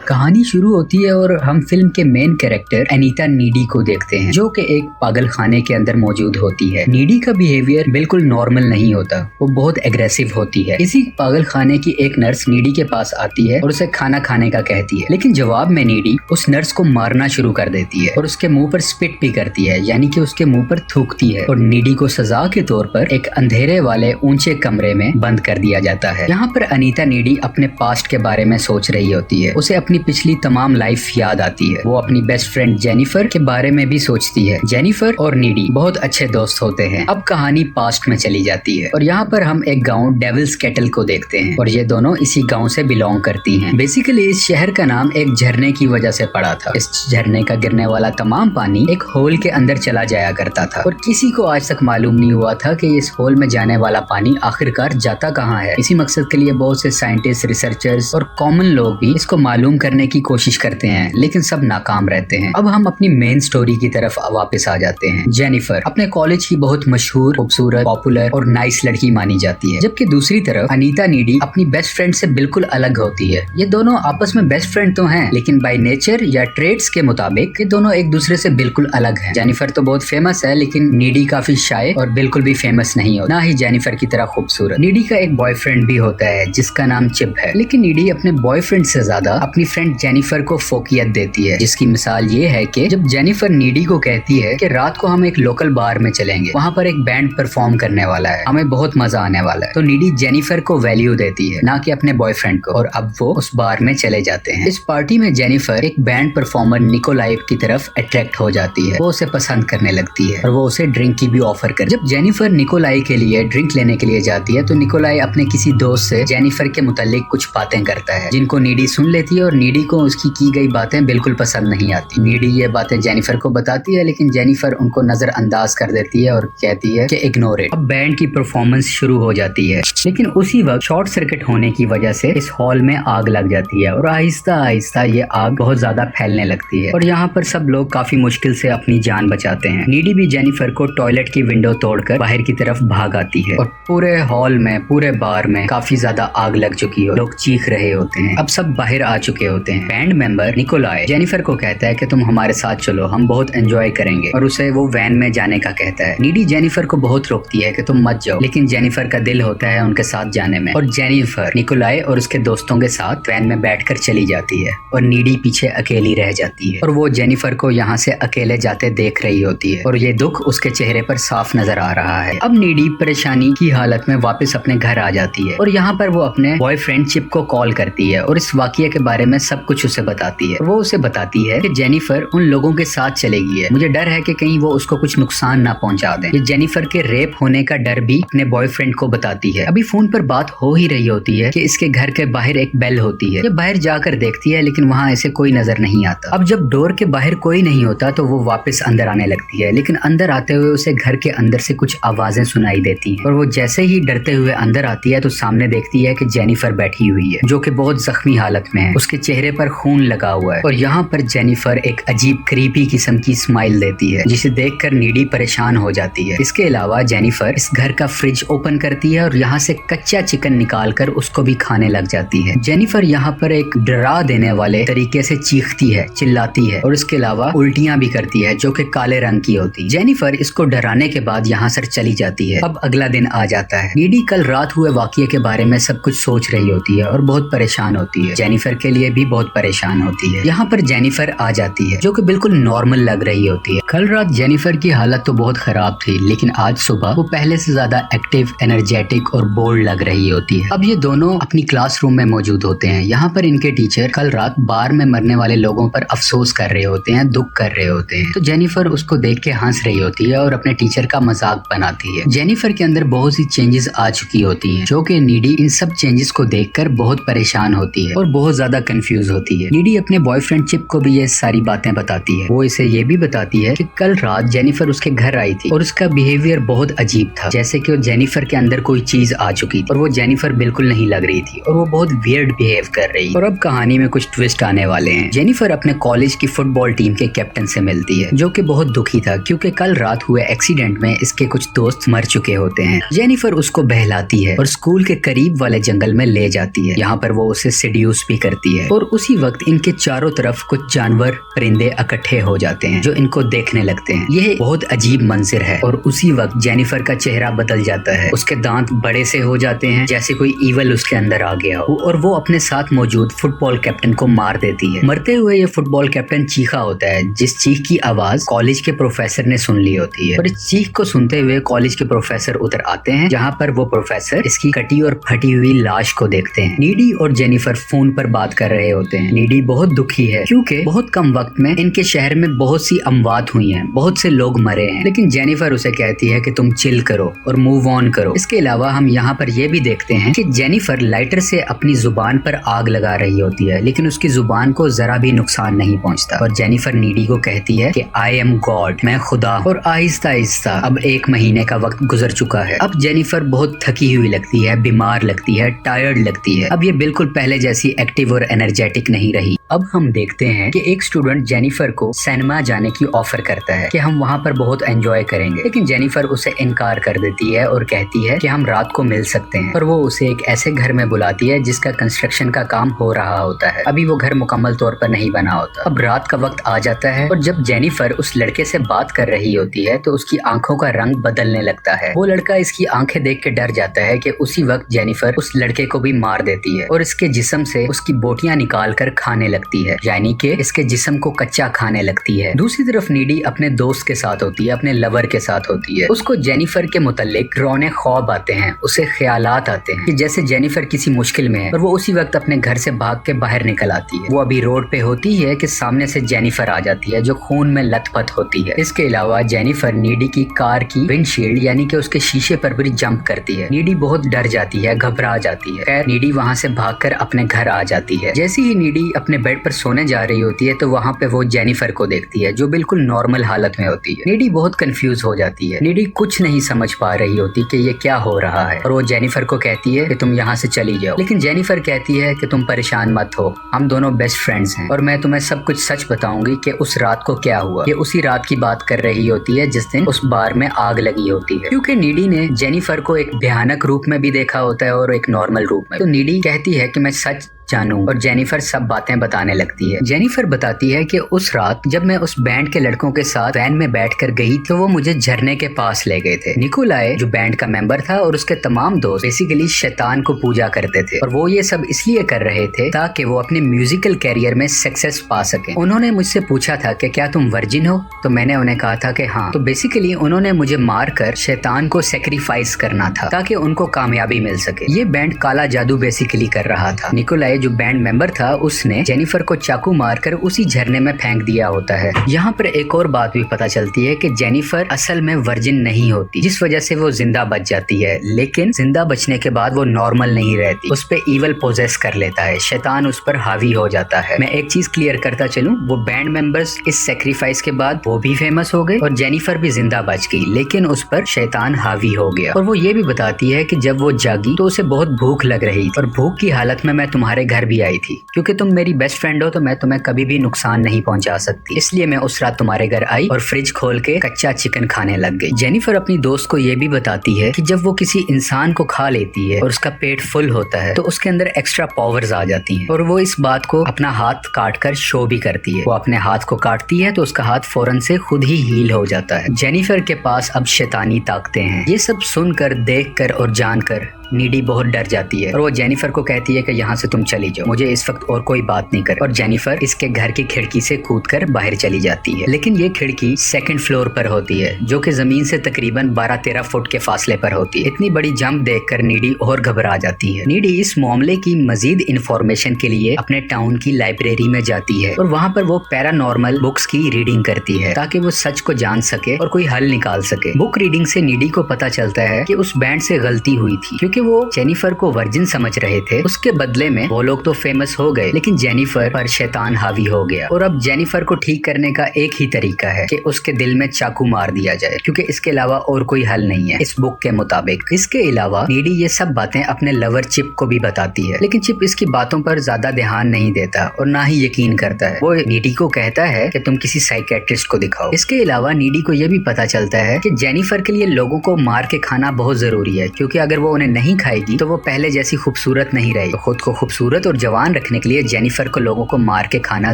कहानी शुरू होती है और हम फिल्म के मेन कैरेक्टर अनीता नीडी को देखते हैं, जो कि एक पागल खाने के अंदर मौजूद होती है। नीडी का बिहेवियर बिल्कुल नॉर्मल नहीं होता, वो बहुत एग्रेसिव होती है। इसी पागल खाने की एक नर्स नीडी के पास आती है और उसे खाना खाने का कहती है, लेकिन जवाब में नीडी उस नर्स को मारना शुरू कर देती है और उसके मुंह पर स्पिट भी करती है, यानी कि उसके मुंह पर थूकती है। और नीडी को सजा के तौर पर एक अंधेरे वाले ऊंचे कमरे में बंद कर दिया जाता है। यहाँ पर अनीता नीडी अपने पास्ट के बारे में सोच रही होती है। उसे अपनी पिछली तमाम लाइफ याद आती है। वो अपनी बेस्ट फ्रेंड जेनिफर के बारे में भी सोचती है। जेनिफर और नीडी बहुत अच्छे दोस्त होते हैं। अब कहानी पास्ट में चली जाती है और यहाँ पर हम एक गांव डेविल्स केटल को देखते हैं और ये दोनों इसी गांव से बिलोंग करती हैं। बेसिकली इस शहर का नाम एक झरने की वजह से पड़ा था। इस झरने का गिरने वाला तमाम पानी एक होल के अंदर चला जाया करता था और किसी को आज तक मालूम नहीं हुआ था कि इस होल में जाने वाला पानी आखिरकार जाता कहाँ है। इसी मकसद के लिए बहुत से साइंटिस्ट, रिसर्चर्स और कॉमन लोग भी इसको मालूम करने की कोशिश करते हैं, लेकिन सब नाकाम रहते हैं। अब हम अपनी मेन स्टोरी की तरफ वापस आ जाते हैं। जेनिफर अपने कॉलेज की बहुत मशहूर, खूबसूरत, पॉपुलर और नाइस लड़की मानी जाती है, जबकि दूसरी तरफ अनीता नीडी अपनी बेस्ट फ्रेंड से बिल्कुल अलग होती है। ये दोनों आपस में बेस्ट फ्रेंड तो हैं, लेकिन बाय नेचर या ट्रेड्स के मुताबिक ये दोनों एक दूसरे से बिल्कुल अलग हैं। जेनिफर तो बहुत फेमस है, लेकिन नीडी काफी शाय और बिल्कुल भी फेमस नहीं होती, ना ही जेनिफर की तरह खूबसूरत। नीडी का एक बॉयफ्रेंड भी होता है जिसका नाम चिप है, लेकिन नीडी अपने बॉयफ्रेंड से ज्यादा अपनी फ्रेंड जेनिफर को फोकियत देती है, जिसकी मिसाल ये है कि जब जेनिफर नीडी को कहती है कि रात को हम एक लोकल बार में चलेंगे, वहाँ पर एक बैंड परफॉर्म करने वाला है, हमें बहुत मजा आने वाला है, तो नीडी जेनिफर को वैल्यू देती है, ना कि अपने बॉयफ्रेंड को। और अब वो उस बार में चले जाते हैं। इस पार्टी में जेनिफर एक बैंड परफॉर्मर निकोलाई की तरफ अट्रैक्ट हो जाती है। वो उसे पसंद करने लगती है और वो उसे ड्रिंक की भी ऑफर कर। जब जेनिफर निकोलाई के लिए ड्रिंक लेने के लिए जाती है तो निकोलाई अपने किसी दोस्त से जेनिफर के मुतालिक कुछ बातें करता है, जिनको नीडी सुन लेती है और नीडी को उसकी की गई बातें बिल्कुल पसंद नहीं आती। नीडी ये बातें जेनिफर को बताती है, लेकिन जेनिफर उनको नजरअंदाज कर देती है और कहती है कि इग्नोर इट। अब बैंड की परफॉर्मेंस शुरू हो जाती है, लेकिन उसी वक्त शॉर्ट सर्किट होने की वजह से इस हॉल में आग लग जाती है और आहिस्ता आहिस्ता ये आग बहुत ज्यादा फैलने लगती है और यहाँ पर सब लोग काफी मुश्किल से अपनी जान बचाते हैं। नीडी भी जेनिफर को टॉयलेट की विंडो तोड़कर बाहर की तरफ भाग आती है और पूरे हॉल में, पूरे बार में काफी ज्यादा आग लग चुकी है। लोग चीख रहे होते हैं। अब सब बाहर आ चुके होते हैं। बैंड मेंबर निकोलाई जेनिफर को कहता है कि तुम हमारे साथ चलो, हम बहुत एंजॉय करेंगे, और उसे वो वैन में जाने का कहता है। नीडी जेनिफर को बहुत रोकती है कि तुम मत जाओ, लेकिन जेनिफर का दिल होता है उनके साथ जाने में और जेनिफर निकोलाई और उसके दोस्तों के साथ वैन में बैठकर चली जाती है और नीडी पीछे अकेली रह जाती है और वो जेनिफर को यहाँ से अकेले जाते देख रही होती है और ये दुख उसके चेहरे पर साफ नजर आ रहा है। अब नीडी परेशानी की हालत में वापस अपने घर आ जाती है और यहाँ पर वो अपने बॉयफ्रेंड चिप को कॉल करती है और इस वाकये के बारे में सब कुछ उसे बताती है। वो उसे बताती है कि जेनिफर उन लोगों के साथ चलेगी है, मुझे डर है कि कहीं वो उसको कुछ नुकसान ना पहुंचा दें। ये जेनिफर के रेप होने का डर भी अपने बॉयफ्रेंड को बताती है। अभी फोन पर बात हो ही रही होती है कि इसके घर के बाहर एक बेल होती है। ये बाहर जाकर देखती है, लेकिन वहाँ ऐसे कोई नजर नहीं आता। अब जब डोर के बाहर कोई नहीं होता तो वो वापस अंदर आने लगती है, लेकिन अंदर आते हुए उसे घर के अंदर से कुछ आवाजें सुनाई देती हैं और वो जैसे ही डरते हुए अंदर आती है तो सामने देखती है कि जेनिफर बैठी हुई है, जो कि बहुत जख्मी हालत में है। उसके चेहरे पर खून लगा हुआ है और यहाँ पर जेनिफर एक अजीब क्रीपी किस्म की स्माइल देती है, जिसे देखकर नीडी परेशान हो जाती है। इसके अलावा जेनिफर इस घर का फ्रिज ओपन करती है और यहाँ से कच्चा चिकन निकालकर उसको भी खाने लग जाती है। जेनिफर यहाँ पर एक डरा देने वाले तरीके से चीखती है, चिल्लाती है और इसके अलावा उल्टियां भी करती है, जो कि काले रंग की होती है। जेनिफर इसको डराने के बाद यहाँ से चली जाती है। अब अगला दिन आ जाता है। नीडी कल रात हुए वाकये के बारे में सब कुछ सोच रही होती है और बहुत परेशान होती है। जेनिफर के लिए भी बहुत परेशान होती है। यहाँ पर जेनिफर आ जाती है, जो कि बिल्कुल नॉर्मल लग रही होती है। कल रात जेनिफर की हालत तो बहुत खराब थी, लेकिन आज सुबह वो पहले से ज्यादा एक्टिव, एनर्जेटिक और बोल्ड लग रही होती है। अब ये दोनों अपनी क्लासरूम में मौजूद होते हैं। यहाँ पर इनके टीचर कल रात बार में मरने वाले लोगों पर अफसोस कर रहे होते हैं, दुख कर रहे होते हैं। तो जेनिफर उसको देख के हंस रही होती है और अपने टीचर का मजाक बनाती है। जेनिफर के अंदर बहुत सी चेंजेस आ चुकी होती हैं, जो कि नीडी इन सब चेंजेस को देखकर बहुत परेशान होती है और बहुत ज्यादा कंफ्यूज होती है। नीडी अपने बॉयफ्रेंड चिप को भी ये सारी बातें बताती है। वो इसे ये भी बताती है कि कल रात जेनिफर उसके घर आई थी और उसका बिहेवियर बहुत अजीब था, जैसे कि जेनिफर के अंदर कोई चीज आ चुकी थी और वो जेनिफर बिल्कुल नहीं लग रही थी और वो बहुत वियर्ड बिहेव कर रही। और अब कहानी में कुछ ट्विस्ट आने वाले हैं। जेनिफर अपने कॉलेज की फुटबॉल टीम के कैप्टन से मिलती है, जो कि बहुत दुखी था क्योंकि कल रात हुए एक्सीडेंट में इसके कुछ दोस्त मर चुके होते हैं। जेनिफर उसको बहलाती है और स्कूल के करीब वाले जंगल में ले जाती है। यहाँ पर वो उसे सेड्यूस भी करती है और उसी वक्त इनके चारों तरफ कुछ जानवर परिंदे इकट्ठे हो जाते हैं जो इनको देखने लगते हैं। यह बहुत अजीब मंजर है और उसी वक्त जेनिफर का चेहरा बदल जाता है। उसके दांत बड़े से हो जाते हैं जैसे कोई ईवल उसके अंदर आ गया हो और वो अपने साथ मौजूद फुटबॉल कैप्टन को मार देती है। मरते हुए ये फुटबॉल कैप्टन चीखा होता है जिस चीख की आवाज कॉलेज के प्रोफेसर ने सुन ली होती है और इस चीख को सुनते हुए कॉलेज के प्रोफेसर उधर आते हैं जहाँ पर वो प्रोफेसर इसकी कटी और फटी हुई लाश को देखते हैं। नीडी और जेनिफर फोन पर बात कर रहे होते हैं। नीडी बहुत दुखी है क्योंकि बहुत कम वक्त में इनके शहर में बहुत सी अमवात हुई हैं, बहुत से लोग मरे हैं, लेकिन जेनिफर उसे कहती है कि तुम चिल करो और मूव ऑन करो। इसके अलावा हम यहाँ पर यह भी देखते हैं कि जेनिफर लाइटर से अपनी जुबान पर आग लगा रही होती है लेकिन उसकी जुबान को जरा भी नुकसान नहीं पहुँचता और जेनिफर नीडी को कहती है कि आई एम गॉड, मैं खुदा। और आहिस्ता आहिस्ता अब 1 महीने का वक्त गुजर चुका है। अब जेनिफर बहुत थकी हुई लगती है, बीमार लगती है, टायर्ड लगती है। अब ये बिल्कुल पहले जैसी एक्टिव और एनर्जेटिक नहीं रही। अब हम देखते हैं कि एक स्टूडेंट जेनिफर को सिनेमा जाने की ऑफर करता है कि हम वहाँ पर बहुत एंजॉय करेंगे, लेकिन जेनिफर उसे इनकार कर देती है और कहती है कि हम रात को मिल सकते हैं। और वो उसे एक ऐसे घर में बुलाती है जिसका कंस्ट्रक्शन का काम हो रहा होता है। अभी वो घर मुकम्मल तौर पर नहीं बना होता। अब रात का वक्त आ जाता है और जब जेनिफर उस लड़के से बात कर रही होती है तो उसकी आंखों का रंग बदलने लगता है। वो लड़का इसकी आंखें देख के डर जाता है कि उसी वक्त जेनिफर उस लड़के को भी मार देती है और इसके जिस्म से उसकी बोटियां निकाल कर खाने लगती है, यानी कि इसके जिस्म को कच्चा खाने लगती है। दूसरी तरफ नीडी अपने दोस्त के साथ होती है, अपने लवर के साथ होती है। उसको जेनिफर के मुतल्लिक रौने ख्वाब आते हैं, उसे ख्यालात आते हैं कि जैसे जेनिफर किसी मुश्किल में है और वो उसी वक्त अपने घर से भाग के बाहर निकल आती है। वो अभी रोड पे होती है कि सामने से जेनिफर आ जाती है जो खून में लथपथ होती है। इसके अलावा जेनिफर नीडी की कार की विंडशील्ड यानी कि उसके शीशे पर भी जंप करती है। नीडी बहुत डर जाती है, घबरा जाती है। खैर नीडी वहाँ से भागकर अपने घर आ जाती है। जैसे ही नीडी अपने बेड पर सोने जा रही होती है तो वहाँ पे वो जेनिफर को देखती है जो बिल्कुल नॉर्मल हालत में होती है। नीडी बहुत कंफ्यूज हो जाती है। नीडी कुछ नहीं समझ पा रही होती कि ये क्या हो रहा है और वो जेनिफर को कहती है कि तुम यहाँ से चली जाओ, लेकिन जेनिफर कहती है कि तुम परेशान मत हो, हम दोनों बेस्ट फ्रेंड्स हैं और मैं तुम्हें सब कुछ सच बताऊंगी कि उस रात को क्या हुआ। ये उसी रात की बात कर रही होती है जिस दिन उस बार में आग लगी होती है, क्योंकि नीडी ने जेनिफर को एक भयानक रूप में भी देखा होता है और एक नॉर्मल रूप में। तो नीडी कहती है कि मैं सच जानूं और जेनिफर सब बातें बताने लगती है। जेनिफर बताती है कि उस रात जब मैं उस बैंड के लड़कों के साथ वैन में बैठकर गई तो वो मुझे झरने के पास ले गए थे। निकोलाय जो बैंड का मेंबर था और उसके तमाम दोस्त बेसिकली शैतान को पूजा करते थे और वो ये सब इसलिए कर रहे थे ताकि वो अपने म्यूजिकल कैरियर में सक्सेस पा सके। उन्होंने मुझसे पूछा था कि क्या तुम वर्जिन हो, तो मैंने उन्हें कहा था कि हाँ। तो बेसिकली उन्होंने मुझे मारकर शैतान को सेक्रीफाइस करना था ताकि उनको कामयाबी मिल सके। ये बैंड काला जादू बेसिकली कर रहा था। निकोलाय जो बैंड मेंबर था उसने जेनिफर को चाकू मारकर उसी झरने में फेंक दिया होता है। यहाँ पर एक और बात भी पता चलती है कि जेनिफर असल में वर्जिन नहीं होती, जिस वजह से वो जिंदा बच जाती है, लेकिन जिंदा बचने के बाद वो नॉर्मल नहीं रहती। उस पे ईवल पोजेस कर लेता है, शैतान उस पर हावी हो जाता है। मैं एक चीज क्लियर करता चलूं, वो बैंड मेंबर्स इस सेक्रीफाइस के बाद वो भी फेमस हो गए और जेनिफर भी जिंदा बच गई, लेकिन उस पर शैतान हावी हो गया। और वो ये भी बताती है कि जब वो जागी तो उसे बहुत भूख लग रही थी और भूख की हालत में मैं तुम्हारे घर भी आई थी, क्योंकि तुम मेरी बेस्ट फ्रेंड हो तो मैं तुम्हें कभी भी नुकसान नहीं पहुंचा सकती, इसलिए मैं उस रात तुम्हारे घर आई और फ्रिज खोल के कच्चा चिकन खाने लग गई। जेनिफर अपनी दोस्त को ये भी बताती है कि जब वो किसी इंसान को खा लेती है और उसका पेट फुल होता है तो उसके अंदर एक्स्ट्रा पावर्स आ जाती हैं और वो इस बात को अपना हाथ काट कर शो भी करती है। वो अपने हाथ को काटती है तो उसका हाथ फौरन से खुद ही हील हो जाता है। जेनिफर के पास अब शैतानी ताकतें हैं। ये सब सुनकर, देखकर और जानकर नीडी बहुत डर जाती है और वो जेनिफर को कहती है कि यहाँ से तुम चली जाओ, मुझे इस वक्त और कोई बात नहीं कर। और जेनिफर इसके घर की खिड़की से कूदकर बाहर चली जाती है, लेकिन ये खिड़की 2nd फ्लोर पर होती है जो कि जमीन से तकरीबन 12-13 फुट के फासले पर होती है। इतनी बड़ी जंप देखकर नीडी और घबरा जाती है। नीडी इस मामले की मजीद इंफॉर्मेशन के लिए अपने टाउन की लाइब्रेरी में जाती है और वहाँ पर वो पैरानॉर्मल बुक्स की रीडिंग करती है ताकि वो सच को जान सके और कोई हल निकाल सके। बुक रीडिंग से नीडी को पता चलता है कि उस बैंड से गलती हुई थी, क्योंकि वो जेनिफर को वर्जिन समझ रहे थे। उसके बदले में वो लोग तो फेमस हो गए, लेकिन जेनिफर पर शैतान हावी हो गया और अब जेनिफर को ठीक करने का एक ही तरीका है कि उसके दिल में चाकू मार दिया जाए, क्योंकि इसके अलावा और कोई हल नहीं है इस बुक के मुताबिक। इसके अलावा नीडी ये सब बातें अपने लवर चिप को भी बताती है, लेकिन चिप इसकी बातों पर ज्यादा ध्यान नहीं देता और ना ही यकीन करता है। वो नीडी को कहता है कि तुम किसी साइकेट्रिस्ट को दिखाओ। इसके अलावा नीडी को यह भी पता चलता है कि जेनिफर के लिए लोगों को मार के खाना बहुत जरूरी है, क्योंकि अगर वो उन्हें नहीं नहीं खाएगी तो वो पहले जैसी खूबसूरत नहीं रही। तो खुद को खूबसूरत और जवान रखने के लिए जेनिफर को लोगों को मार के खाना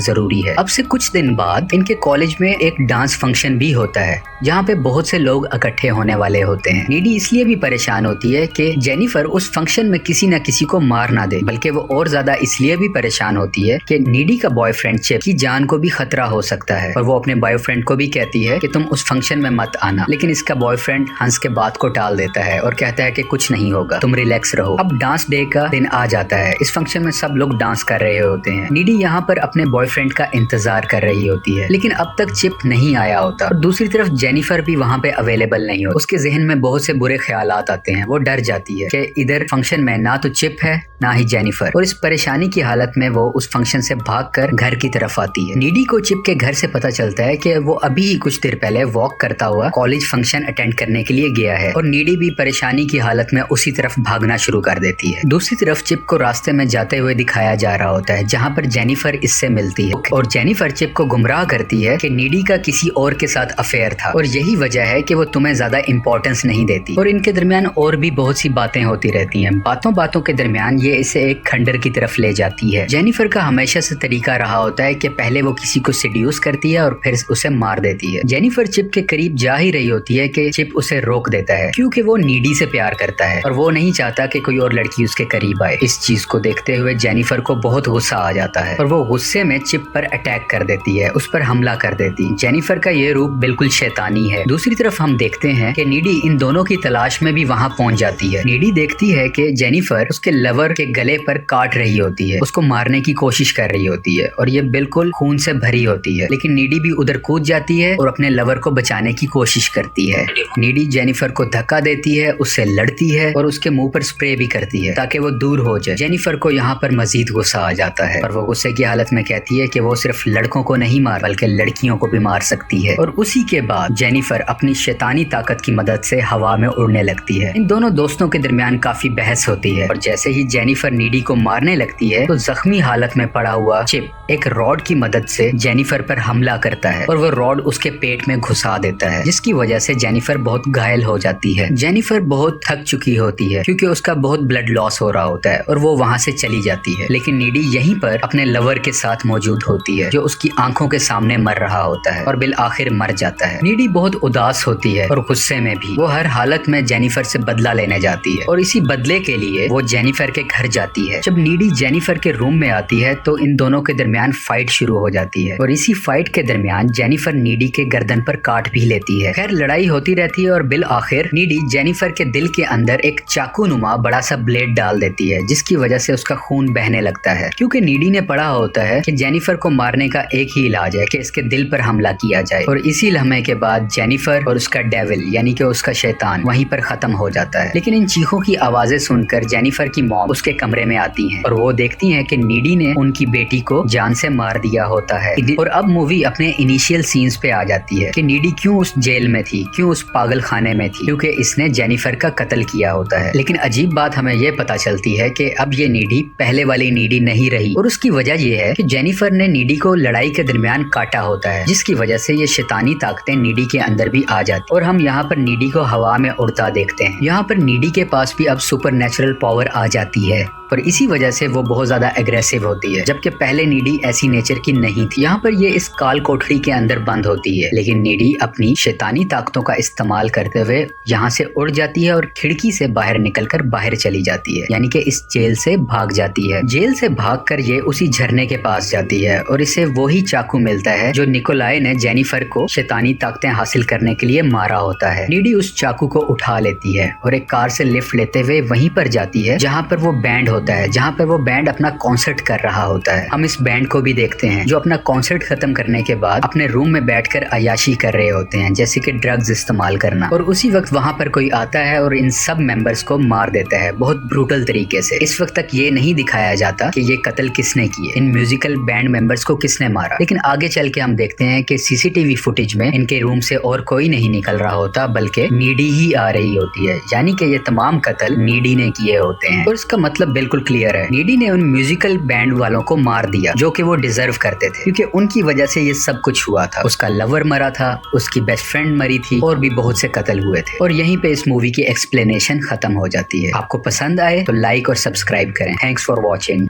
जरूरी है। अब से कुछ दिन बाद इनके कॉलेज में एक डांस फंक्शन भी होता है जहाँ पे बहुत से लोग इकट्ठे होने वाले होते हैं। नीडी इसलिए भी परेशान होती है कि जेनिफर उस फंक्शन में किसी न किसी को मार ना दे, बल्कि वो और ज्यादा इसलिए भी परेशान होती है कि नीडी का बॉयफ्रेंड चिप की जान को भी खतरा हो सकता है। और वो अपने बॉयफ्रेंड को भी कहती है कि तुम उस फंक्शन में मत आना, लेकिन इसका बॉयफ्रेंड हंस के बात को टाल देता है और कहता है कि कुछ नहीं होगा, तुम रिलैक्स रहो। अब डांस डे का दिन आ जाता है। इस फंक्शन में सब लोग डांस कर रहे होते हैं। नीडी यहाँ पर अपने बॉयफ्रेंड का इंतजार कर रही होती है, लेकिन अब तक चिप नहीं आया होता। और दूसरी तरफ जेनिफर भी वहाँ पे अवेलेबल नहीं होती। उसके जहन में बहुत से बुरे ख्यालात आते हैं। वो डर जाती है कि इधर फंक्शन में ना तो चिप है ना ही जेनिफर, और इस परेशानी की हालत में वो उस फंक्शन से भागकर घर की तरफ आती है। नीडी को चिप के घर से पता चलता है कि वो अभी ही कुछ देर पहले वॉक करता हुआ कॉलेज फंक्शन अटेंड करने के लिए गया है, और नीडी भी परेशानी की हालत में उसी तरफ भागना शुरू कर देती है। दूसरी तरफ चिप को रास्ते में जाते हुए दिखाया जा रहा होता है, जहाँ पर जेनिफर इससे मिलती है, और जेनिफर चिप को गुमराह करती है कि नीडी का किसी और के साथ अफेयर था और यही वजह है कि वो तुम्हें ज्यादा इंपॉर्टेंस नहीं देती। और इनके दरमियान और भी बहुत सी बातें होती रहती हैं। बातों बातों के दरमियान ये इसे एक खंडर की तरफ ले जाती है। जेनिफर का हमेशा से तरीका रहा होता है कि पहले वो किसी को सेड्यूस करती है और फिर उसे मार देती है। जेनिफर चिप के करीब जा ही रही होती है कि चिप उसे रोक देता है, क्योंकि वो नीडी से प्यार करता है और वो नहीं चाहता कि कोई और लड़की उसके करीब आए। इस चीज को देखते हुए जेनिफर को बहुत गुस्सा आ जाता है और वो गुस्से में चिप पर अटैक कर देती है, उस पर हमला कर देती है। जेनिफर का ये रूप बिल्कुल शैतानी है। दूसरी तरफ हम देखते हैं कि नीडी इन दोनों की तलाश में भी वहाँ पहुंच जाती है। नीडी देखती है कि जेनिफर उसके लवर के गले पर काट रही होती है, उसको मारने की कोशिश कर रही होती है और ये बिल्कुल खून से भरी होती है, लेकिन नीडी भी उधर कूद जाती है और अपने लवर को बचाने की कोशिश करती है। नीडी जेनिफर को धक्का देती है, उससे लड़ती है और उसके मुंह पर स्प्रे भी करती है ताकि वो दूर हो जाए। जेनिफर को यहाँ पर मजीद गुस्सा आ जाता है और वो गुस्से की हालत में कहती है कि वो सिर्फ लड़कों को नहीं मार बल्कि लड़कियों को भी मार सकती है। और उसी के बाद जेनिफर अपनी शैतानी ताकत की मदद से हवा में उड़ने लगती है। इन दोनों दोस्तों के दरमियान काफी बहस होती है और जैसे ही जेनिफर नीडी को मारने लगती है तो जख्मी हालत में पड़ा हुआ चिप एक रॉड की मदद से जेनिफर पर हमला करता है और वो रॉड उसके पेट में घुसा देता है, जिसकी वजह से जेनिफर बहुत घायल हो जाती है। जेनिफर बहुत थक चुकी होती है क्योंकि उसका बहुत ब्लड लॉस हो रहा होता है और वो वहाँ से चली जाती है, लेकिन नीडी यहीं पर अपने लवर के साथ मौजूद होती है जो उसकी आंखों के सामने मर रहा होता है और बिल आखिर मर जाता है। नीडी बहुत उदास होती है और गुस्से में भी वो हर हालत में जेनिफर से बदला लेने जाती है और इसी बदले के लिए वो जेनिफर के घर जाती है। जब नीडी जेनिफर के रूम में आती है तो इन दोनों के दरमियान फाइट शुरू हो जाती है और इसी फाइट के दरमियान जेनिफर नीडी के गर्दन पर काट भी लेती है। खैर लड़ाई होती रहती है और बिल आखिर नीडी जेनिफर के दिल के अंदर एक चाकू नुमा बड़ा सा ब्लेड डाल देती है, जिसकी वजह से उसका खून बहने लगता है, क्योंकि नीडी ने पढ़ा होता है कि जेनिफर को मारने का एक ही इलाज है कि इसके दिल पर हमला किया जाए। और इसी लम्हे के बाद जेनिफर और उसका डेविल यानी कि उसका शैतान वहीं पर खत्म हो जाता है। लेकिन इन चीखों की आवाजें सुनकर जेनिफर की मॉम उसके कमरे में आती है और वो देखती है कि नीडी ने उनकी बेटी को जान से मार दिया होता है। और अब मूवी अपने इनिशियल सीन्स पे आ जाती है कि नीडी क्यों उस जेल में थी, क्यों उस पागल खाने में थी, क्योंकि इसने जेनिफर का कत्ल किया होता है। लेकिन अजीब बात हमें यह पता चलती है कि अब ये नीडी पहले वाली नीडी नहीं रही और उसकी वजह यह है कि जेनिफर ने नीडी को लड़ाई के दरमियान काटा होता है, जिसकी वजह से ये शैतानी ताकतें नीडी के अंदर भी आ जाती और हम यहाँ पर नीडी को हवा में उड़ता देखते हैं। यहाँ पर नीडी के पास भी अब सुपर नेचुरल पावर आ जाती है और इसी वजह से वो बहुत ज्यादा एग्रेसिव होती है, जबकि पहले नीडी ऐसी नेचर की नहीं थी। यहाँ पर ये इस काल कोठरी के अंदर बंद होती है, लेकिन नीडी अपनी शैतानी ताकतों का इस्तेमाल करते हुए यहाँ से उड़ जाती है और खिड़की से बाहर निकलकर बाहर चली जाती है, यानी कि इस जेल से भाग जाती है। जेल से भागकर ये उसी झरने के पास जाती है और इसे वही चाकू मिलता है जो निकोलाई ने जेनिफर को शैतानी ताकतें हासिल करने के लिए मारा होता है। नीडी उस चाकू को उठा लेती है और एक कार से लिफ्ट लेते हुए वहीं पर जाती है जहाँ पर वो बैंड होता है, जहाँ पर वो बैंड अपना कॉन्सर्ट कर रहा होता है। हम इस बैंड को भी देखते हैं जो अपना कॉन्सर्ट खत्म करने के बाद अपने रूम में बैठकर अयाशी कर रहे होते हैं, जैसे कि ड्रग्स इस्तेमाल करना। और उसी वक्त वहाँ पर कोई आता है और इन सब मेंबर्स को मार देता है बहुत ब्रूटल तरीके से। इस वक्त तक ये नहीं दिखाया जाता कि ये कत्ल किसने किए, इन म्यूजिकल बैंड मेंबर्स को किसने मारा, लेकिन आगे चल के हम देखते हैं कि सीसीटीवी फुटेज में इनके रूम से और कोई नहीं निकल रहा होता बल्कि नीडी ही आ रही होती है, यानी कि ये तमाम कत्ल नीडी ने किए होते हैं। और इसका मतलब बिल्कुल बिल्कुल क्लियर है, नीडी ने उन म्यूजिकल बैंड वालों को मार दिया जो कि वो डिजर्व करते थे, क्योंकि उनकी वजह से ये सब कुछ हुआ था। उसका लवर मरा था, उसकी बेस्ट फ्रेंड मरी थी और भी बहुत से कत्ल हुए थे। और यहीं पे इस मूवी की एक्सप्लेनेशन खत्म हो जाती है। आपको पसंद आए तो लाइक और सब्सक्राइब करें। Thanks for watching.